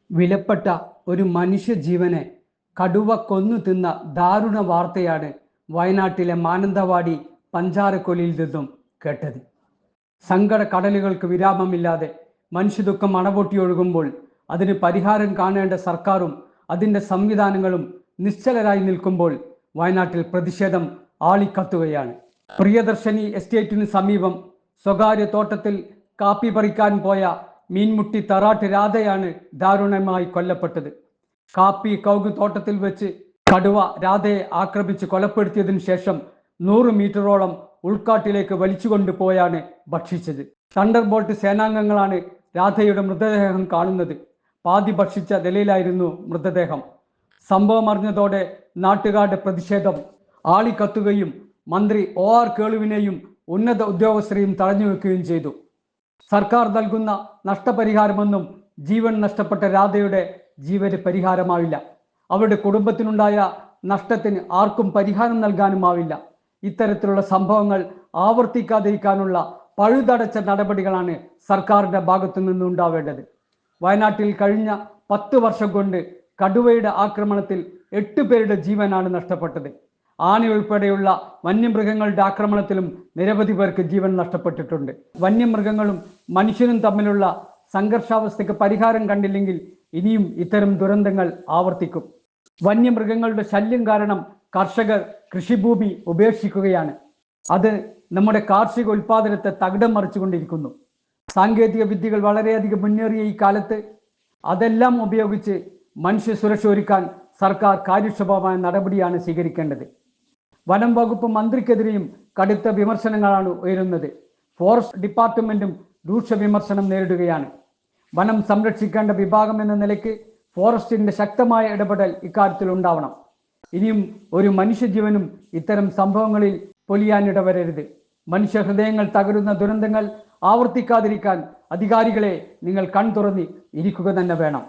വിലപ്പെട്ട ഒരു മനുഷ്യജീവനെ കടുവ കൊന്നു തിന്ന ദാരുണ വാർത്തയാണ് വയനാട്ടിലെ മാനന്തവാടി പഞ്ചാരക്കൊല്ലിയിൽ നിന്നും കേട്ടത്. സങ്കട കടലുകൾക്ക് വിരാമമില്ലാതെ മനുഷ്യദുഃഖം അണപൊട്ടിയൊഴുകുമ്പോൾ അതിന് പരിഹാരം കാണേണ്ട സർക്കാരും അതിൻ്റെ സംവിധാനങ്ങളും നിശ്ചലരായി നിൽക്കുമ്പോൾ വയനാട്ടിൽ പ്രതിഷേധം ആളിക്കത്തുകയാണ്. പ്രിയദർശിനി എസ്റ്റേറ്റിന് സമീപം സ്വകാര്യ തോട്ടത്തിൽ കാപ്പി പറിക്കാൻ പോയ മീൻമുട്ടി തറാട്ട് രാധയാണ് ദാരുണമായി കൊല്ലപ്പെട്ടത്. കാപ്പി കൗങ്ങ് തോട്ടത്തിൽ വെച്ച് കടുവ രാധയെ ആക്രമിച്ച് കൊലപ്പെടുത്തിയതിനു ശേഷം 100 മീറ്ററോളം ഉൾക്കാട്ടിലേക്ക് വലിച്ചുകൊണ്ടു പോയാണ് ഭക്ഷിച്ചത്. തണ്ടർബോൾട്ട് സേനാംഗങ്ങളാണ് രാധയുടെ മൃതദേഹം കാണുന്നത്. പാതി ഭക്ഷിച്ച നിലയിലായിരുന്നു മൃതദേഹം. സംഭവം അറിഞ്ഞതോടെ നാട്ടുകാരുടെ പ്രതിഷേധം ആളിക്കത്തുകയും മന്ത്രി OR കേളുവിനെയും ഉന്നത ഉദ്യോഗസ്ഥരെയും തടഞ്ഞു വെക്കുകയും ചെയ്തു. സർക്കാർ നൽകുന്ന നഷ്ടപരിഹാരമൊന്നും ജീവൻ നഷ്ടപ്പെട്ട രാധയുടെ ജീവന് പരിഹാരമാവില്ല. അവരുടെ കുടുംബത്തിനുണ്ടായ നഷ്ടത്തിന് ആർക്കും പരിഹാരം നൽകാനുമാവില്ല. ഇത്തരത്തിലുള്ള സംഭവങ്ങൾ ആവർത്തിക്കാതിരിക്കാനുള്ള പഴുതടച്ച നടപടികളാണ് സർക്കാരിൻ്റെ ഭാഗത്തു നിന്നുണ്ടാവേണ്ടത്. വയനാട്ടിൽ കഴിഞ്ഞ 10 വർഷം കൊണ്ട് കടുവയുടെ ആക്രമണത്തിൽ 8 പേരുടെ ജീവനാണ് നഷ്ടപ്പെട്ടത്. ആനയുൾപ്പെടെയുള്ള വന്യമൃഗങ്ങളുടെ ആക്രമണത്തിലും നിരവധി പേർക്ക് ജീവൻ നഷ്ടപ്പെട്ടിട്ടുണ്ട്. വന്യമൃഗങ്ങളും മനുഷ്യനും തമ്മിലുള്ള സംഘർഷാവസ്ഥയ്ക്ക് പരിഹാരം കണ്ടില്ലെങ്കിൽ ഇനിയും ഇത്തരം ദുരന്തങ്ങൾ ആവർത്തിക്കും. വന്യമൃഗങ്ങളുടെ ശല്യം കാരണം കർഷകർ കൃഷിഭൂമി ഉപേക്ഷിക്കുകയാണ്. അത് നമ്മുടെ കാർഷിക ഉൽപാദനത്തെ തകിടം മറിച്ചുകൊണ്ടിരിക്കുന്നു. സാങ്കേതിക വിദ്യകൾ വളരെയധികം മുന്നേറിയ ഈ കാലത്ത് അതെല്ലാം ഉപയോഗിച്ച് മനുഷ്യ സുരക്ഷ ഒരുക്കാൻ സർക്കാർ കാര്യക്ഷമമായ നടപടിയാണ് സ്വീകരിക്കേണ്ടത്. വനം വകുപ്പ് മന്ത്രിക്കെതിരെയും കടുത്ത വിമർശനങ്ങളാണ് ഉയരുന്നത്. ഫോറസ്റ്റ് ഡിപ്പാർട്ട്മെന്റും രൂക്ഷ വിമർശനം നേരിടുകയാണ്. വനം സംരക്ഷിക്കേണ്ട വിഭാഗം എന്ന നിലയ്ക്ക് ഫോറസ്റ്റിന്റെ ശക്തമായ ഇടപെടൽ ഇക്കാര്യത്തിൽ ഉണ്ടാവണം. ഇനിയും ഒരു മനുഷ്യജീവനും ഇത്തരം സംഭവങ്ങളിൽ പൊലിയാനിടവരരുത്. മനുഷ്യ ഹൃദയങ്ങൾ തകരുന്ന ദുരന്തങ്ങൾ ആവർത്തിക്കാതിരിക്കാൻ അധികാരികളെ നിങ്ങൾ കൺതുറന്ന് ഇരിക്കുക തന്നെ വേണം.